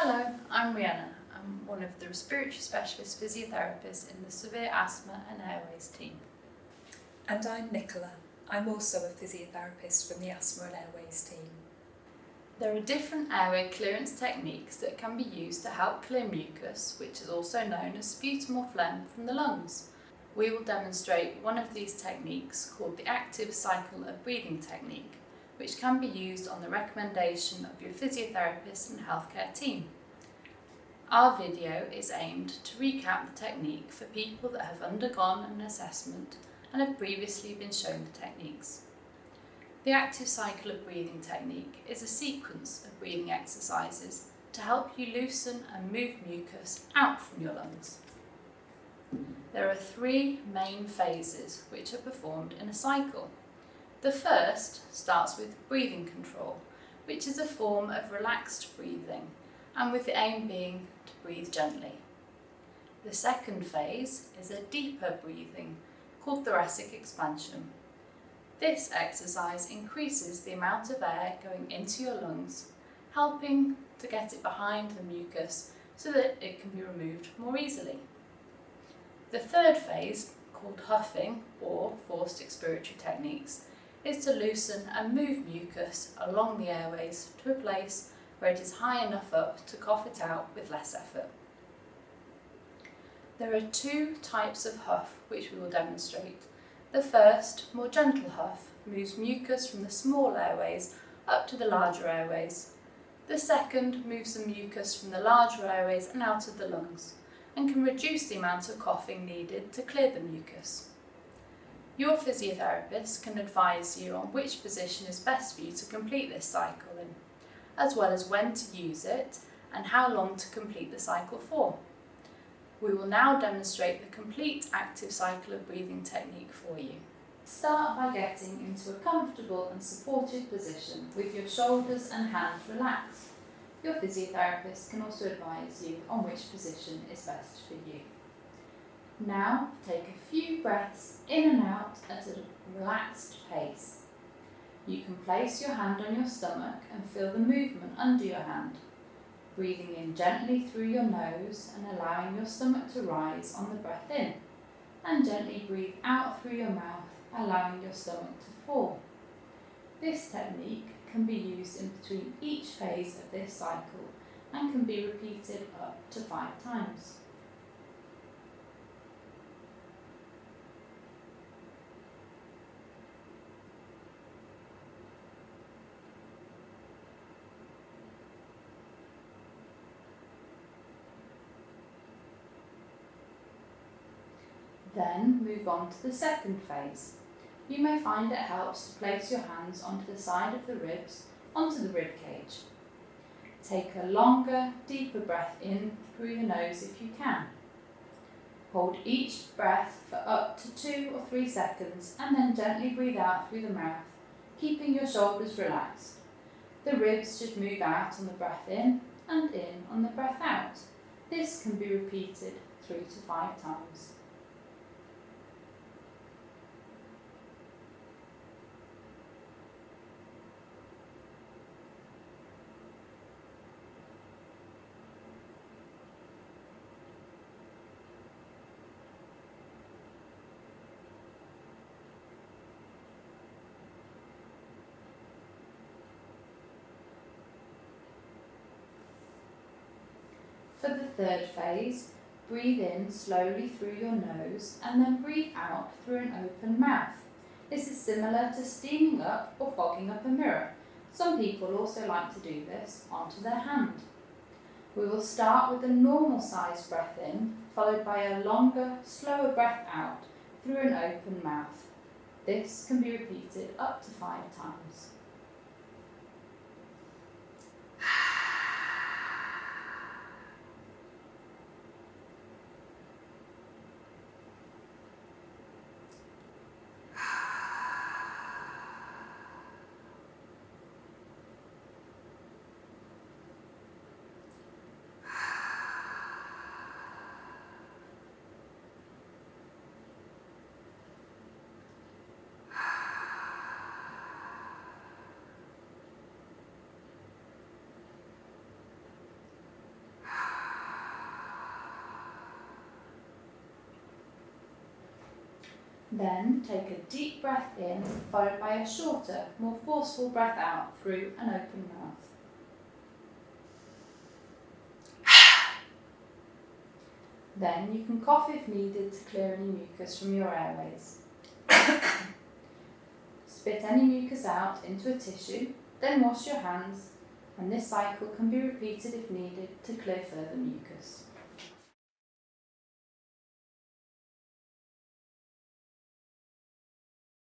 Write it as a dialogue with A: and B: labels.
A: Hello, I'm Rhianna. I'm one of the respiratory specialist physiotherapists in the severe asthma and Airways team.
B: And I'm Nicola. I'm also a physiotherapist from the Asthma and Airways team.
A: There are different airway clearance techniques that can be used to help clear mucus, which is also known as sputum or phlegm from the lungs. We will demonstrate one of these techniques called the active cycle of breathing technique, which can be used on the recommendation of your physiotherapist and healthcare team. Our video is aimed to recap the technique for people that have undergone an assessment and have previously been shown the techniques. The active cycle of breathing technique is a sequence of breathing exercises to help you loosen and move mucus out from your lungs. There are three main phases which are performed in a cycle. The first starts with breathing control, which is a form of relaxed breathing, and with the aim being to breathe gently. The second phase is a deeper breathing, called thoracic expansion. This exercise increases the amount of air going into your lungs, helping to get it behind the mucus so that it can be removed more easily. The third phase, called huffing or forced expiratory techniques, is to loosen and move mucus along the airways to a place where it is high enough up to cough it out with less effort. There are two types of huff which we will demonstrate. The first, more gentle huff, moves mucus from the small airways up to the larger airways. The second moves the mucus from the larger airways and out of the lungs, and can reduce the amount of coughing needed to clear the mucus. Your physiotherapist can advise you on which position is best for you to complete this cycle in, as well as when to use it and how long to complete the cycle for. We will now demonstrate the complete active cycle of breathing technique for you. Start by getting into a comfortable and supported position with your shoulders and hands relaxed. Your physiotherapist can also advise you on which position is best for you. Now take a few breaths in and out at a relaxed pace. You can place your hand on your stomach and feel the movement under your hand, breathing in gently through your nose and allowing your stomach to rise on the breath in, and gently breathe out through your mouth, allowing your stomach to fall. This technique can be used in between each phase of this cycle and can be repeated up to 5 times. Then move on to the second phase. You may find it helps to place your hands onto the side of the ribs, onto the rib cage. Take a longer, deeper breath in through the nose if you can. Hold each breath for up to 2 or 3 seconds and then gently breathe out through the mouth, keeping your shoulders relaxed. The ribs should move out on the breath in and in on the breath out. This can be repeated 3 to 5 times. For the third phase, breathe in slowly through your nose and then breathe out through an open mouth. This is similar to steaming up or fogging up a mirror. Some people also like to do this onto their hand. We will start with a normal sized breath in, followed by a longer, slower breath out through an open mouth. This can be repeated up to 5 times. Then take a deep breath in, followed by a shorter, more forceful breath out through an open mouth. Then you can cough if needed to clear any mucus from your airways. Spit any mucus out into a tissue, then wash your hands, and this cycle can be repeated if needed to clear further mucus.